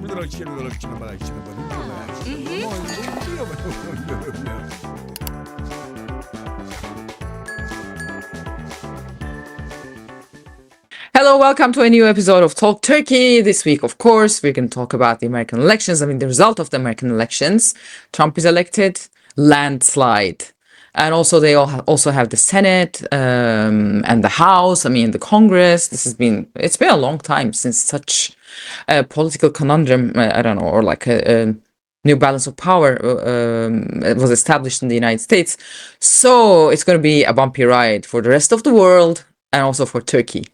Hello, welcome to a new episode of Talk Turkey. This week, of course, we're going to talk about the American elections. I mean, the result of the American elections. Trump is elected, landslide. And also, they also have the Senate and the House. I mean, the Congress. It's been a long time since such a political conundrum, I don't know, or like a new balance of power was established in the United States. So it's going to be a bumpy ride for the rest of the world and also for Turkey.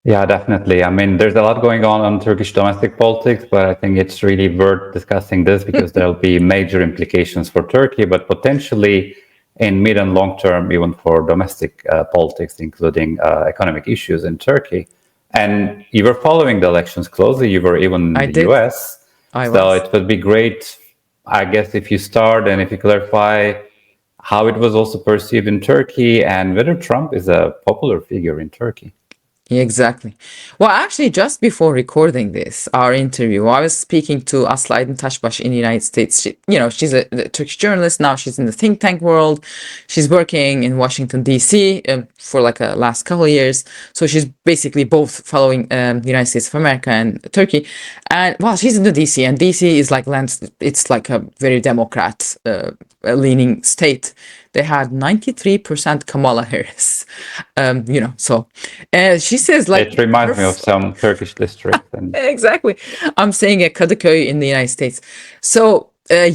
Yeah, definitely. I mean, there's a lot going on Turkish domestic politics, but I think it's really worth discussing this because there'll be major implications for Turkey, but potentially in mid and long term, even for domestic politics, including economic issues in Turkey. And you were following the elections closely. You were even in the US. So it would be great, I guess, if you start and if you clarify how it was also perceived in Turkey and whether Trump is a popular figure in Turkey. Exactly. Well, actually, just before recording our interview, I was speaking to Aslı Aydın Taşbaş in the United States. She's a Turkish journalist. Now she's in the think tank world. She's working in Washington, D.C. For like a last couple of years. So she's basically both following the United States of America and Turkey. And well, she's in the D.C. and D.C. is like it's like a very Democrat leaning state. They had 93% Kamala Harris, so she says like... It reminds me of some Turkish district. Exactly. I'm saying at Kadıköy in the United States. So, I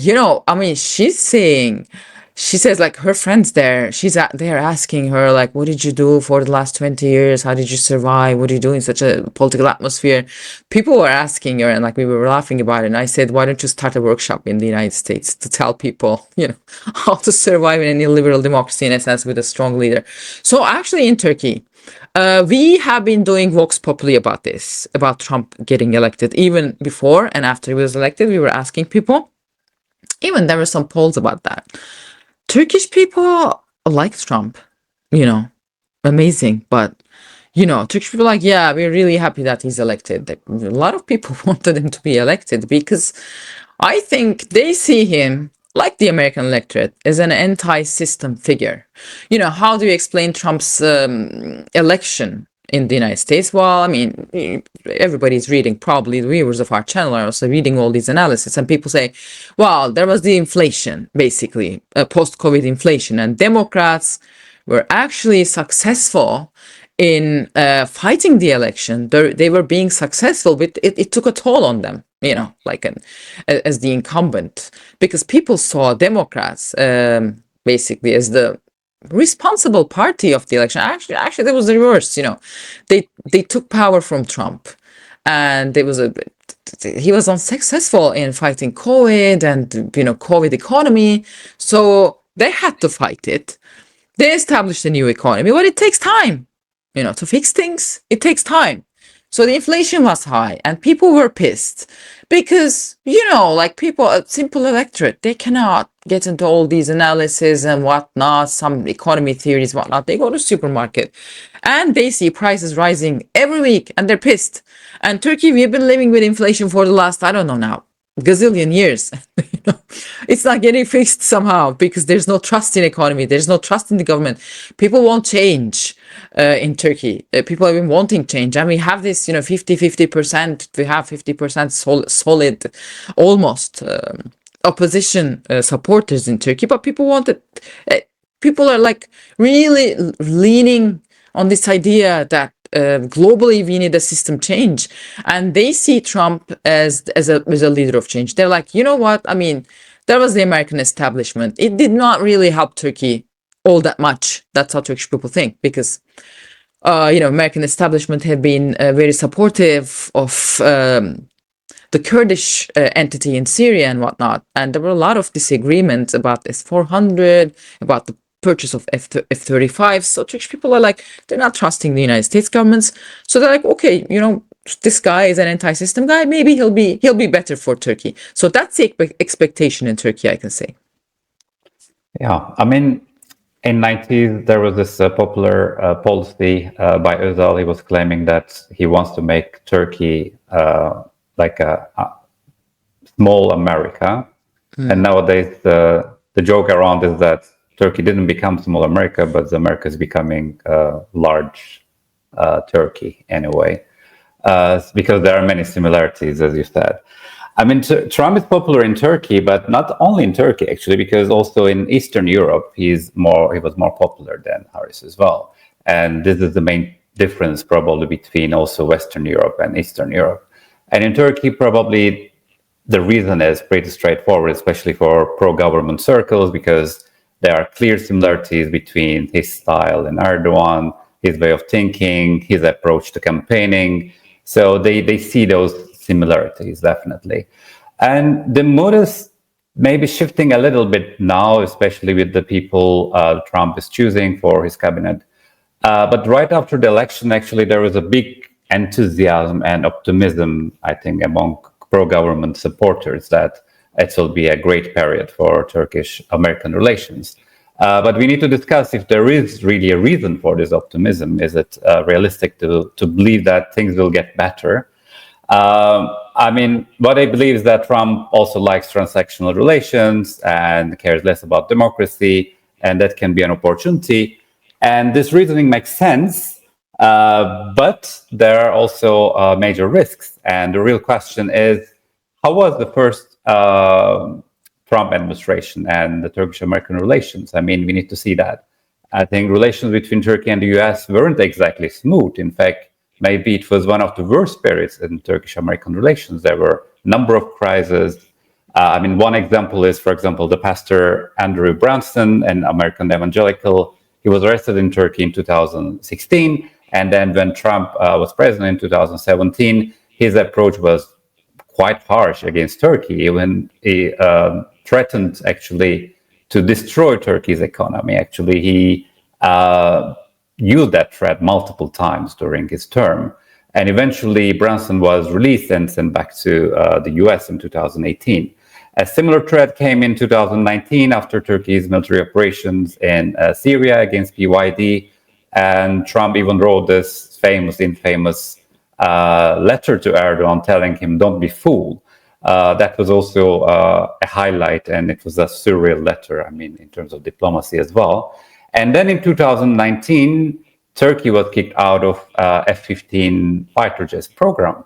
mean, she says like her friends there, they're asking her like, what did you do for the last 20 years? How did you survive? What do you do in such a political atmosphere? People were asking her and like we were laughing about it. And I said, why don't you start a workshop in the United States to tell people, how to survive in any liberal democracy in a sense with a strong leader. So actually in Turkey, we have been doing Vox Populi about this, about Trump getting elected. Even before and after he was elected, we were asking people. Even there were some polls about that. Turkish people like Trump, amazing. But, Turkish people are like, yeah, we're really happy that he's elected. A lot of people wanted him to be elected because I think they see him, like the American electorate, as an anti-system figure. How do you explain Trump's election in the United States? Well, I mean, everybody's reading, probably the viewers of our channel are also reading all these analysis, and people say, well, there was the inflation, basically, post-COVID inflation, and Democrats were actually successful in fighting the election. They were being successful, but it took a toll on them, as the incumbent, because people saw Democrats basically as the responsible party of the election. Actually, there was the reverse. They took power from Trump, and he was unsuccessful in fighting COVID and COVID economy. So they had to fight it. They established a new economy, but it takes time. To fix things, it takes time. So the inflation was high and people were pissed because, people, a simple electorate, they cannot get into all these analysis and whatnot, some economy theories, whatnot. They go to supermarket and they see prices rising every week and they're pissed. And Turkey, we've been living with inflation for the last, I don't know now, gazillion years. It's not getting fixed somehow because there's no trust in economy. There's no trust in the government. People won't change in Turkey. People have been wanting change. And we have this, 50%. We have 50% solid, almost opposition supporters in Turkey. But people people are like really leaning on this idea that globally we need a system change, and they see Trump as a leader of change. They're like, you know what? I mean, that was the American establishment. It did not really help Turkey all that much. That's how Turkish people think, because American establishment have been very supportive of the Kurdish entity in Syria and whatnot, and there were a lot of disagreements about S-400, about the purchase of F-35. So Turkish people are like, they're not trusting the United States governments. So they're like, okay, this guy is an anti-system guy. Maybe he'll be better for Turkey. So that's the expectation in Turkey, I can say. Yeah, I mean, in 90s, there was this popular policy by Özal. He was claiming that he wants to make Turkey like a small America. And nowadays, the joke around is that Turkey didn't become small America, but America is becoming large Turkey anyway, because there are many similarities, as you said. I mean, Trump is popular in Turkey, but not only in Turkey, actually, because also in Eastern Europe, he was more popular than Harris as well. And this is the main difference probably between also Western Europe and Eastern Europe. And in Turkey, probably the reason is pretty straightforward, especially for pro-government circles, because there are clear similarities between his style and Erdogan, his way of thinking, his approach to campaigning. So they see those similarities, definitely. And the mood is maybe shifting a little bit now, especially with the people Trump is choosing for his cabinet. But right after the election, actually, there was a big enthusiasm and optimism, I think, among pro-government supporters that it will be a great period for Turkish-American relations. But we need to discuss if there is really a reason for this optimism. Is it realistic to believe that things will get better? I mean, what I believe is that Trump also likes transactional relations and cares less about democracy, and that can be an opportunity. And this reasoning makes sense, but there are also major risks. And the real question is, how was the first Trump administration and the Turkish-American relations? I mean, we need to see that. I think relations between Turkey and the US weren't exactly smooth. In fact, maybe it was one of the worst periods in Turkish-American relations. There were a number of crises. I mean, one example is, for example, the pastor Andrew Brunson, an American evangelical. He was arrested in Turkey in 2016. And then when Trump was president in 2017, his approach was quite harsh against Turkey. Even he threatened, actually, to destroy Turkey's economy. Actually, he used that threat multiple times during his term. And eventually, Brunson was released and sent back to the US in 2018. A similar threat came in 2019 after Turkey's military operations in Syria against PYD. And Trump even wrote this infamous letter to Erdogan telling him, "Don't be fooled." That was also a highlight, and it was a surreal letter, I mean, in terms of diplomacy as well. And then in 2019, Turkey was kicked out of F-15 fighter jets program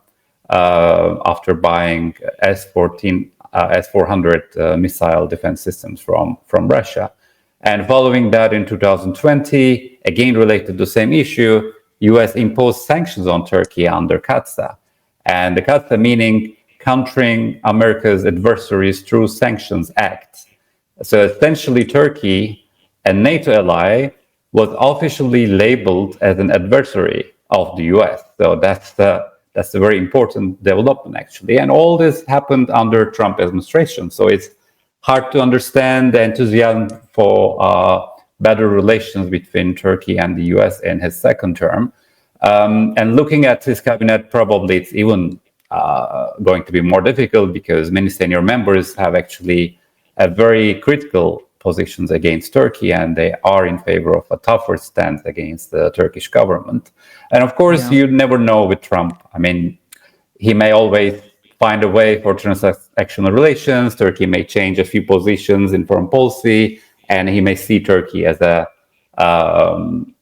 after buying S-400 missile defense systems from Russia. And following that, in 2020, again related to the same issue, US imposed sanctions on Turkey under CAATSA. And the CAATSA meaning countering America's adversaries through Sanctions Act. So essentially, Turkey, a NATO ally, was officially labeled as an adversary of the US. So that's a very important development, actually. And all this happened under Trump administration. So it's hard to understand the enthusiasm for better relations between Turkey and the US in his second term. And looking at his cabinet, probably it's even going to be more difficult because many senior members have actually a very critical positions against Turkey, and they are in favor of a tougher stance against the Turkish government. And of course, you never know with Trump. I mean, he may always find a way for transactional relations. Turkey may change a few positions in foreign policy, and he may see Turkey as a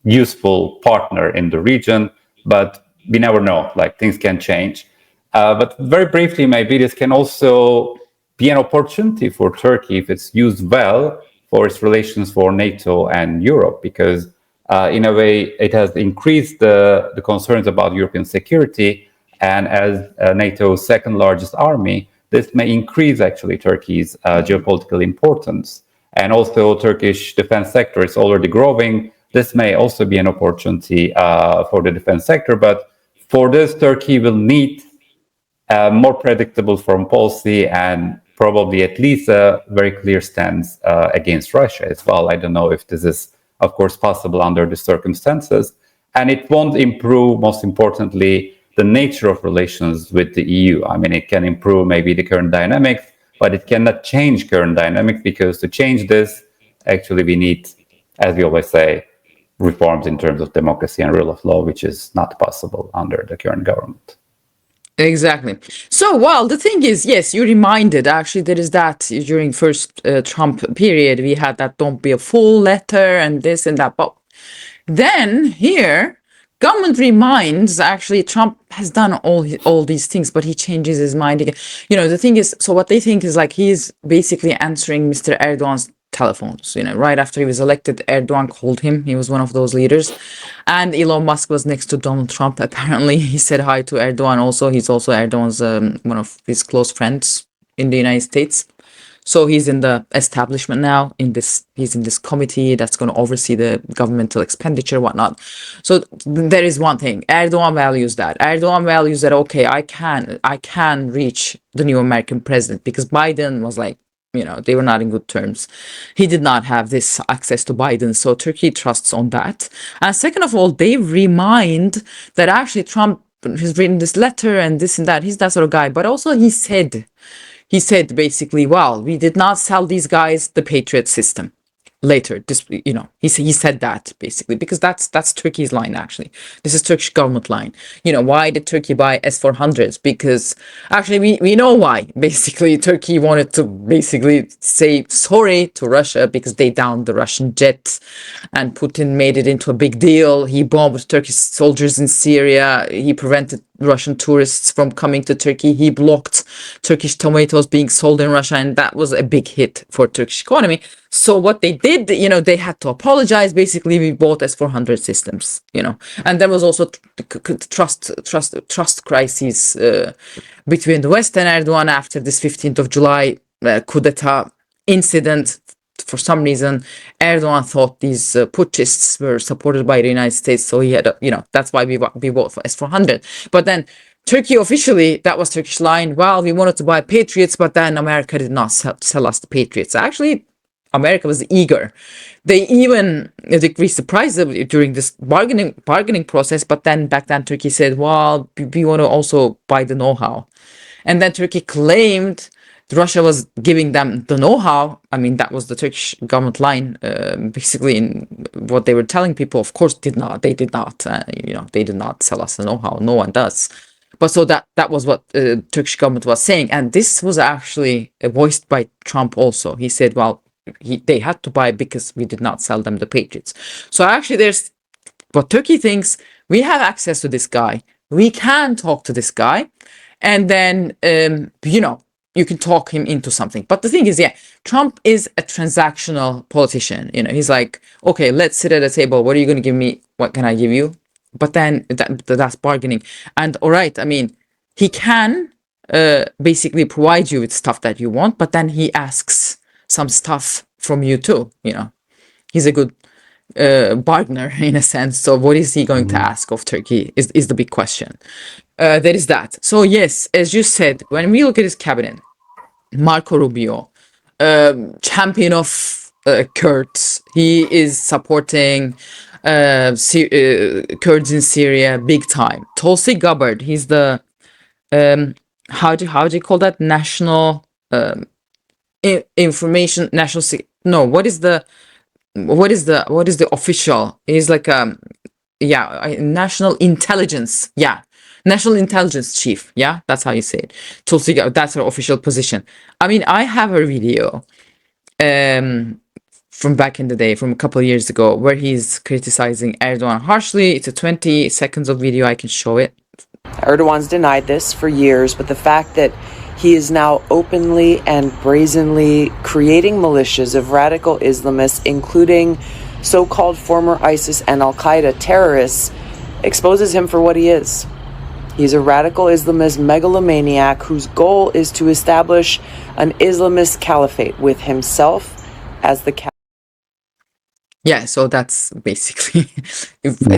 useful partner in the region. But we never know, like things can change. But very briefly, maybe this can also be an opportunity for Turkey if it's used well for its relations for NATO and Europe, because in a way it has increased the concerns about European security. And as NATO's second largest army, this may increase actually Turkey's geopolitical importance. And also Turkish defense sector is already growing. This may also be an opportunity for the defense sector. But for this, Turkey will need more predictable foreign policy and probably at least a very clear stance against Russia as well. I don't know if this is, of course, possible under the circumstances. And it won't improve, most importantly, the nature of relations with the EU. I mean, it can improve maybe the current dynamics, but it cannot change current dynamics, because to change this, actually we need, as we always say, reforms in terms of democracy and rule of law, which is not possible under the current government. Exactly. So, well, the thing is, yes, you reminded, actually, there is that during first Trump period, we had that "don't be a fool" letter and this and that. But then here, government reminds, actually, Trump has done all these things, but he changes his mind again. You know, the thing is, so what they think is like he's basically answering Mr. Erdogan's telephones. You know, right after he was elected, Erdogan called him. He was one of those leaders. And Elon Musk was next to Donald Trump. Apparently, he said hi to Erdogan also. He's also Erdogan's one of his close friends in the United States. So he's in the establishment now. He's in this committee that's going to oversee the governmental expenditure, whatnot. So there is one thing. Erdogan values that. Erdogan values that. Okay, I can reach the new American president, because Biden was like, you know, they were not in good terms. He did not have this access to Biden, so Turkey trusts on that. And second of all, they remind that actually Trump has written this letter and this and that. He's that sort of guy. But also he said basically, well, we did not sell these guys the Patriot system. Later, this, you know, he said that basically, because that's Turkey's line. Actually, this is Turkish government line. You know, why did Turkey buy S-400s? Because actually we know why. Basically, Turkey wanted to basically say sorry to Russia because they downed the Russian jet, and Putin made it into a big deal. He bombed Turkish soldiers in Syria. He prevented Russian tourists from coming to Turkey. He blocked Turkish tomatoes being sold in Russia, and that was a big hit for Turkish economy. So what they did, you know, they had to apologize. Basically, we bought S-400 systems, you know, and there was also trust crisis between the West and Erdogan after this 15th of July coup d'etat incident. For some reason, Erdogan thought these putschists were supported by the United States, so he had, you know, that's why we bought for S-400. But then Turkey officially, that was Turkish line. Well, we wanted to buy Patriots, but then America did not sell us the Patriots. Actually, America was eager. They even decreased the price during this bargaining process. But then back then Turkey said, well, we want to also buy the know-how. And then Turkey claimed Russia was giving them the know-how. I mean, that was the Turkish government line, basically, in what they were telling people. Of course, they did not, you know, they did not sell us the know-how. No one does. But so that was what Turkish government was saying. And this was actually voiced by Trump also. He said, well, they had to buy because we did not sell them the Patriots. So actually, there's what Turkey thinks: we have access to this guy, we can talk to this guy, and then you know, you can talk him into something. But the thing is, yeah, Trump is a transactional politician. You know, he's like, okay, let's sit at a table. What are you going to give me? What can I give you? But then that's bargaining. And all right, I mean, he can basically provide you with stuff that you want, but then he asks some stuff from you too. You know, he's a good bargainer in a sense. So what is he going to ask of Turkey is the big question. There is that. So yes, as you said, when we look at his cabinet, Marco Rubio, champion of Kurds, he is supporting Kurds in Syria big time. Tulsi Gabbard, he's the how do you call that, national information, national no, what is the official? He's like national intelligence, national intelligence chief, that's how you say it. Tulsi Gabbard, that's her official position. I mean, I have a video from back in the day, from a couple of years ago, where he's criticizing Erdogan harshly. It's a 20 seconds of video. I can show it. Erdogan's denied this for years, but the fact that he is now openly and brazenly creating militias of radical Islamists, including so-called former ISIS and Al-Qaeda terrorists, exposes him for what he is. He's a radical Islamist megalomaniac whose goal is to establish an Islamist caliphate with himself as the Yeah, so that's basically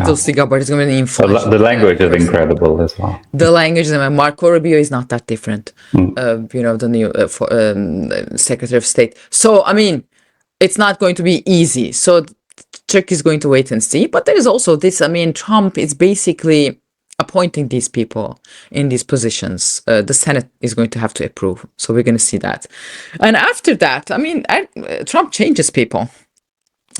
Tulsi Gabbard is going to be influential. The language is incredible as well. The language, Marco Rubio is not that different. You know, the new Secretary of State. So I mean, it's not going to be easy. So Turkey is going to wait and see. But there is also this. I mean, Trump is basically appointing these people in these positions. The Senate is going to have to approve. So we're going to see that. And after that, I mean, Trump changes people.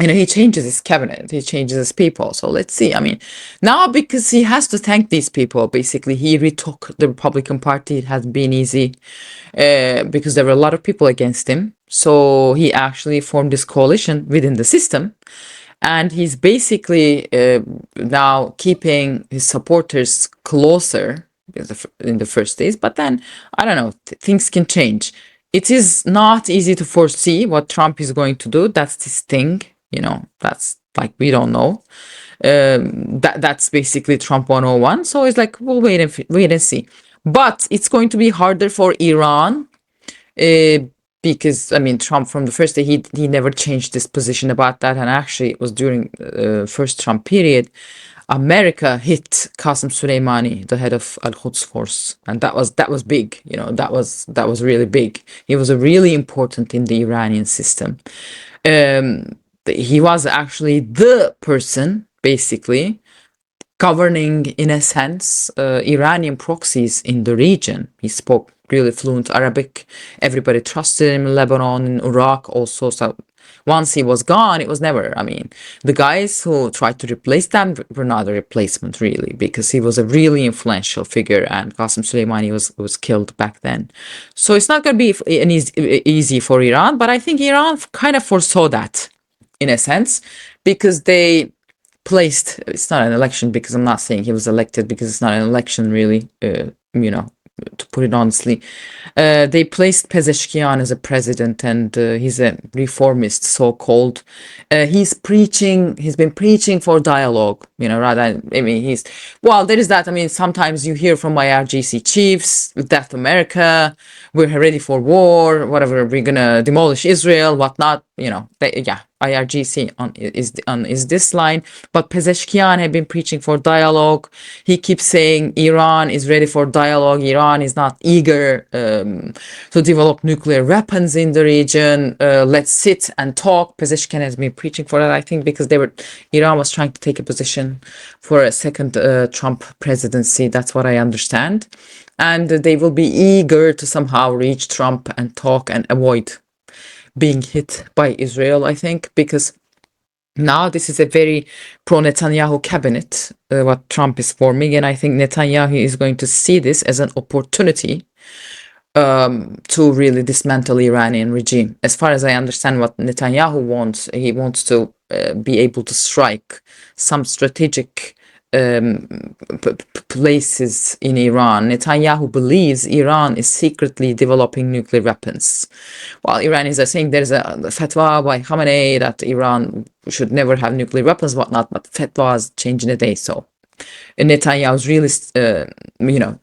he changes his cabinet, he changes his people. So let's see. I mean, now because he has to thank these people, basically, he retook the Republican Party. It hasn't been easy because there were a lot of people against him. So he actually formed this coalition within the system. And he's basically now keeping his supporters closer in the first days. But then, I don't know, things can change. It is not easy to foresee what Trump is going to do. That's his thing. That's like, we don't know. That's basically Trump 101. So it's like, we'll wait and see. But it's going to be harder for Iran because, I mean, Trump from the first day, he never changed his position about that. And actually, it was during first Trump period, America hit Qasem Soleimani, the head of Al-Quds force, and that was big. That was really big. He was really important in the Iranian system. He was actually the person, basically, governing, in a sense, Iranian proxies in the region. He spoke really fluent Arabic. Everybody trusted him in Lebanon, in Iraq also. So once he was gone, it was never, I mean, the guys who tried to replace them were not a replacement, really, because he was a really influential figure, and Qasem Soleimani was killed back then. So it's not going to be easy for Iran, but I think Iran kind of foresaw that, in a sense, because they placed, it's not an election, because I'm not saying he was elected, because it's not an election, really, to put it honestly. They placed Pezeshkian as a president, and he's a reformist, so-called. He's been preaching for dialogue, rather than, I mean, there is that. I mean, sometimes you hear from IRGC chiefs, with Death America, we're ready for war, whatever, we're gonna demolish Israel, whatnot, IRGC is this line, but Pezeshkian had been preaching for dialogue. He keeps saying Iran is ready for dialogue. Iran is not eager to develop nuclear weapons in the region. Let's sit and talk. Pezeshkian has been preaching for that, I think, because Iran was trying to take a position for a second Trump presidency. That's what I understand, and they will be eager to somehow reach Trump and talk and avoid being hit by Israel, I think, because now this is a very pro-Netanyahu cabinet, what Trump is forming, and I think Netanyahu is going to see this as an opportunity to really dismantle Iranian regime. As far as I understand what Netanyahu wants, he wants to be able to strike some strategic places in Iran. Netanyahu believes Iran is secretly developing nuclear weapons. While Iranians are saying there's a fatwa by Khamenei that Iran should never have nuclear weapons, whatnot, but fatwas change in a day. So Netanyahu is really,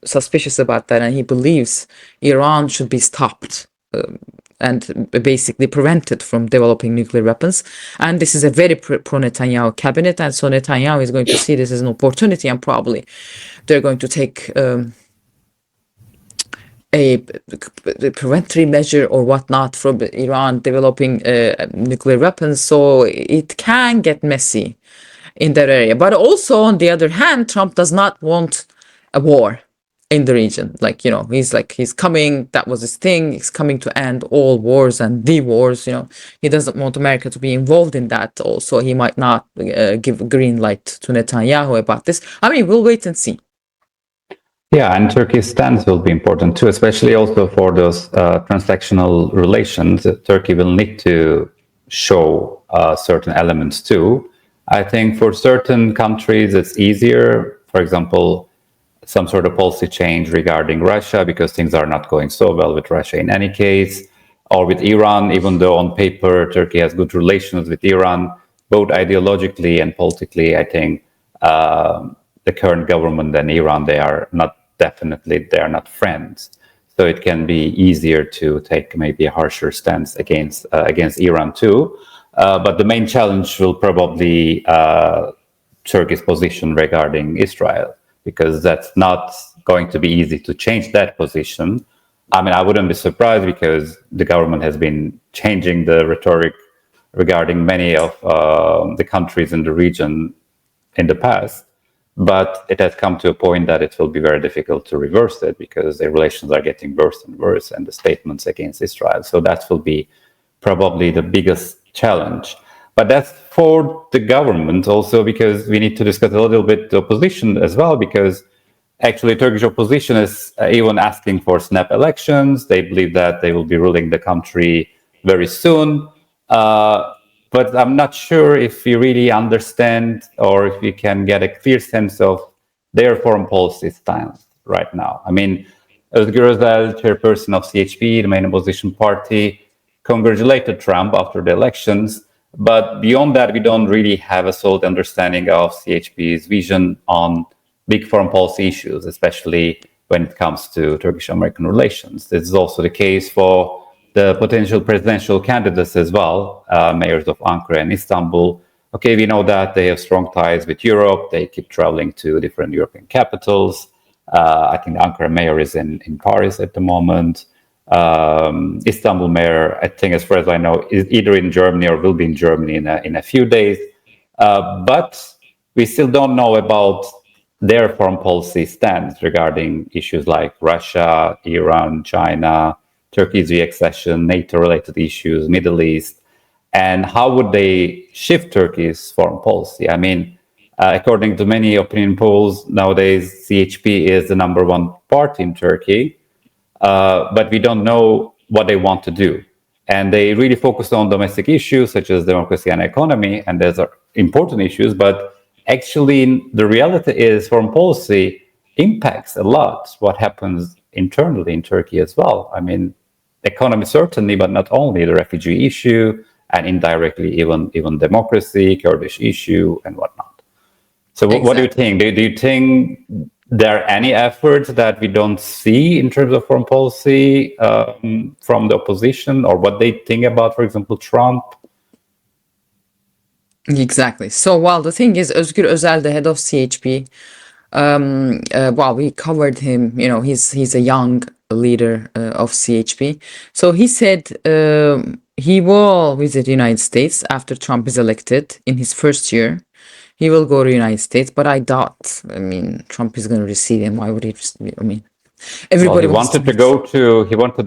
suspicious about that, and he believes Iran should be stopped and basically prevented from developing nuclear weapons. And this is a very pro-Netanyahu cabinet, and so Netanyahu is going to see this as an opportunity, and probably they're going to take a preventary measure or whatnot from Iran developing nuclear weapons. So it can get messy in that area. But also, on the other hand, Trump does not want a war in the region. He's coming, that was his thing, he's coming to end all wars and the wars. He doesn't want America to be involved in that. Also, he might not give a green light to Netanyahu about this. I mean, we'll wait and see. Yeah, and Turkey's stance will be important too, especially also for those transactional relations. Turkey will need to show certain elements too. I think for certain countries it's easier, for example, some sort of policy change regarding Russia, because things are not going so well with Russia in any case, or with Iran, even though on paper Turkey has good relations with Iran, both ideologically and politically. I think the current government and Iran, they are not friends. So it can be easier to take maybe a harsher stance against Iran too. But the main challenge will probably Turkey's position regarding Israel, because that's not going to be easy to change that position. I mean, I wouldn't be surprised, because the government has been changing the rhetoric regarding many of the countries in the region in the past. But it has come to a point that it will be very difficult to reverse it, because the relations are getting worse and worse, and the statements against Israel. So that will be probably the biggest challenge. But that's for the government also, because we need to discuss a little bit the opposition as well, because actually Turkish opposition is even asking for snap elections. They believe that they will be ruling the country very soon. But I'm not sure if we really understand or if we can get a clear sense of their foreign policy stance right now. I mean, Özgür Özel, chairperson of CHP, the main opposition party, congratulated Trump after the elections. But beyond that, we don't really have a solid understanding of CHP's vision on big foreign policy issues, especially when it comes to Turkish-American relations. This is also the case for the potential presidential candidates as well, mayors of Ankara and Istanbul. Okay, we know that they have strong ties with Europe. They keep traveling to different European capitals. I think the Ankara mayor is in Paris at the moment. Istanbul mayor, I think, as far as I know, is either in Germany or will be in Germany in a few days. But we still don't know about their foreign policy stance regarding issues like Russia, Iran, China, Turkey's reaccession, NATO-related issues, Middle East, and how would they shift Turkey's foreign policy? I mean, according to many opinion polls nowadays, CHP is the number one party in Turkey, but we don't know what they want to do. And they really focus on domestic issues such as democracy and economy, and those are important issues, but actually the reality is foreign policy impacts a lot what happens internally in Turkey as well. I mean, economy certainly, but not only, the refugee issue, and indirectly even democracy, Kurdish issue, and whatnot. So what do you think? Do you think there are any efforts that we don't see in terms of foreign policy from the opposition, or what they think about, for example, Trump? Exactly. So, well, the thing is, Özgür Özel, the head of CHP, well, we covered him. You know, he's a young leader of CHP. So he said he will visit the United States after Trump is elected in his first year. He will go to the United States, but I doubt. I mean, Trump is going to receive him. Why would he? I mean, everybody He wanted to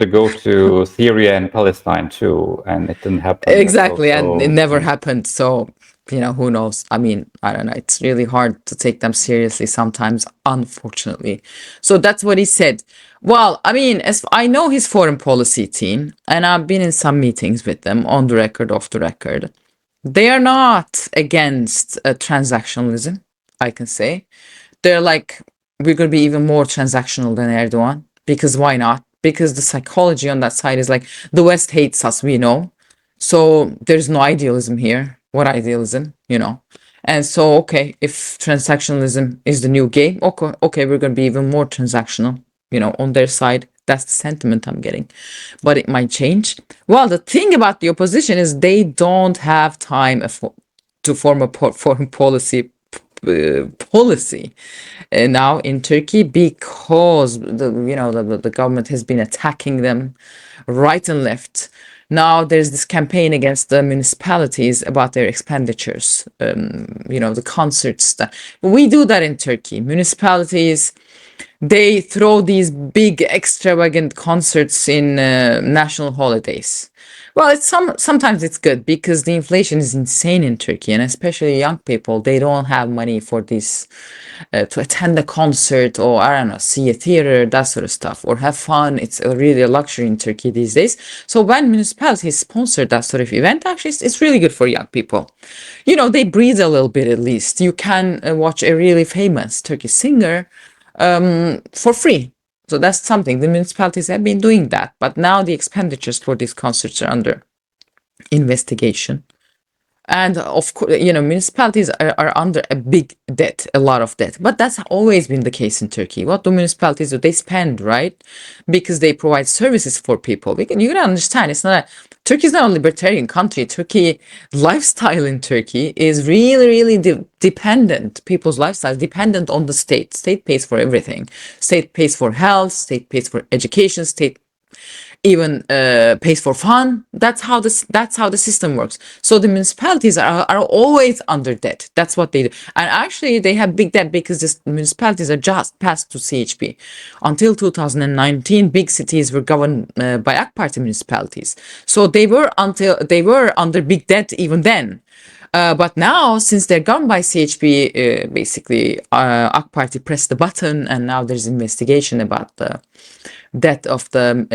go to Syria and Palestine too, and it didn't happen. Exactly, and it never happened. So, you know, who knows? I mean, I don't know. It's really hard to take them seriously sometimes, unfortunately. So that's what he said. Well, I mean, as I know his foreign policy team, and I've been in some meetings with them, on the record, off the record. They are not against transactionalism, I can say. They're like, we're going to be even more transactional than Erdogan. Because why not? Because the psychology on that side is like, the West hates us, we know. So there's no idealism here. What idealism, you know? And so, okay, if transactionalism is the new game, okay, we're going to be even more transactional, you know, on their side. That's the sentiment I'm getting. But it might change. Well, the thing about the opposition is they don't have time to form a foreign policy now in Turkey, because the government has been attacking them right and left. Now there's this campaign against the municipalities about their expenditures, the concerts. We do that in Turkey. Municipalities, they throw these big extravagant concerts in national holidays. Well, sometimes it's good because the inflation is insane in Turkey, and especially young people, they don't have money for this to attend a concert, or I don't know, see a theater, that sort of stuff, or have fun. It's really a luxury in Turkey these days. So when municipalities sponsor that sort of event, actually, it's really good for young people. You know, they breathe a little bit at least. You can watch a really famous Turkish singer for free. So that's something. The municipalities have been doing that, but now the expenditures for these concerts are under investigation. And of course, municipalities are under a big debt, a lot of debt. But that's always been the case in Turkey. What do municipalities do? They spend, right? Because they provide services for people. You can understand, Turkey is not a libertarian country. Turkey, lifestyle in Turkey is really, really dependent. People's lifestyle is dependent on the state. State pays for everything. State pays for health. State pays for education. State even pays for fun. That's how the system works. So the municipalities are always under debt. That's what they do. And actually they have big debt because the municipalities are just passed to CHP. Until 2019, big cities were governed by AK Party municipalities. So they were under big debt even then. But now, since they're governed by CHP, basically AK Party pressed the button, and now there's investigation about the debt of the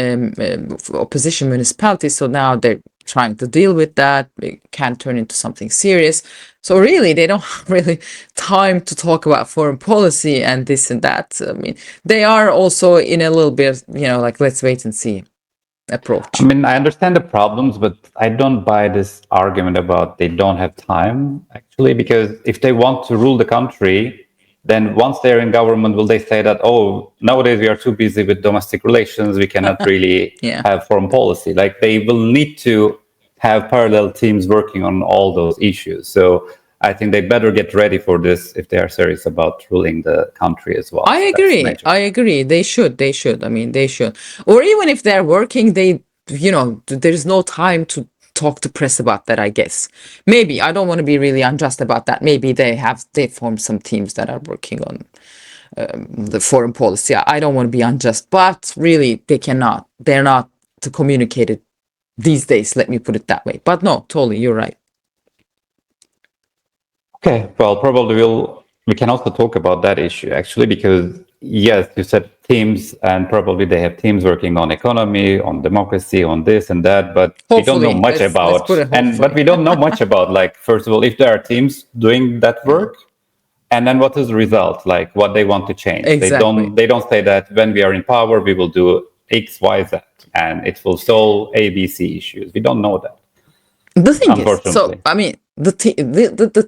opposition municipalities. So now they're trying to deal with that. It can turn into something serious. So really, they don't have really time to talk about foreign policy and this and that. I mean, they are also in a little bit, like, let's wait and see approach. I mean, I understand the problems, but I don't buy this argument about they don't have time, actually, because if they want to rule the country, then once they're in government, will they say that, oh, nowadays we are too busy with domestic relations, we cannot really have foreign policy? Like, they will need to have parallel teams working on all those issues. So I think they better get ready for this if they are serious about ruling the country as well. I agree. They should. I mean, they should. Or even if they're working, there's no time to talk to press about that, I guess. Maybe, I don't want to be really unjust about that. Maybe they formed some teams that are working on the foreign policy. I don't want to be unjust, but really they're not to communicate it these days, let me put it that way. But no, totally, you're right. Okay, well, probably we can also talk about that issue, actually, because yes, you said teams, and probably they have teams working on economy, on democracy, on this and that, but we don't know much about, but we don't know much about, like, first of all, if there are teams doing that work, and then what is the result, like what they want to change. Exactly. They don't say that when we are in power, we will do X, Y, Z, and it will solve A, B, C issues. We don't know that. The thing is, so, I mean, the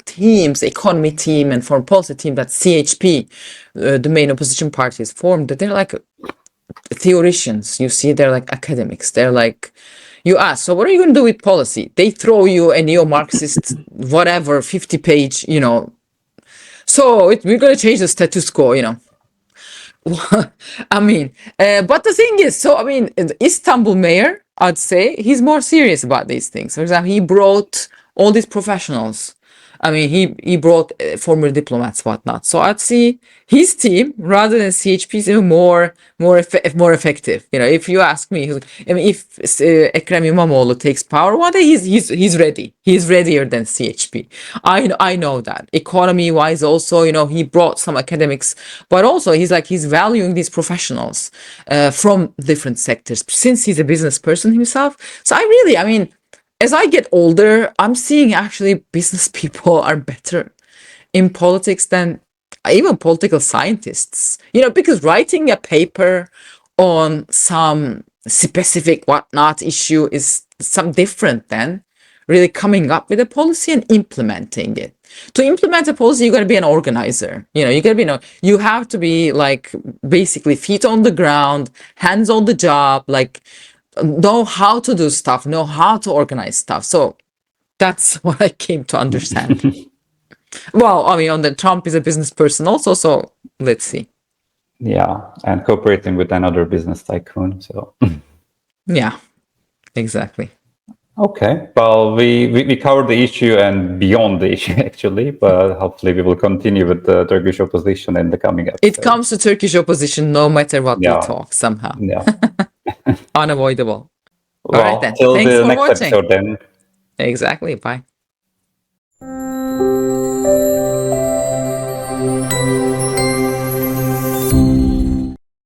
teams, economy team and foreign policy team that CHP, the main opposition parties formed, they're like theoreticians. You see, they're like academics. They're like, you ask, so what are you going to do with policy? They throw you a neo-Marxist, whatever, 50-page, so we're going to change the status quo, I mean, but the thing is, so, I mean, the Istanbul mayor, I'd say, he's more serious about these things. For example, he brought all these professionals. I mean, he brought former diplomats, whatnot. So I'd see his team rather than CHP's even more effective. If you ask me, I mean, if Ekrem İmamoğlu takes power one day, he's ready. He's readier than CHP. I know that. Economy wise, also, he brought some academics, but also he's valuing these professionals from different sectors since he's a business person himself. So I mean, as I get older, I'm seeing actually business people are better in politics than even political scientists. Because writing a paper on some specific whatnot issue is some different than really coming up with a policy and implementing it. To implement a policy, you got to be an organizer. You have to be like basically feet on the ground, hands on the job, like know how to do stuff, know how to organize stuff. So that's what I came to understand. Well, I mean, Trump is a business person also, so let's see. Yeah, and cooperating with another business tycoon, so. Yeah, exactly. Okay, well, we covered the issue and beyond the issue, actually, but hopefully we will continue with the Turkish opposition in the coming episodes. It comes to Turkish opposition no matter what we talk, somehow. Yeah. Unavoidable. Well, all right then. Till Thanks the for next watching. episode then. Exactly. Bye.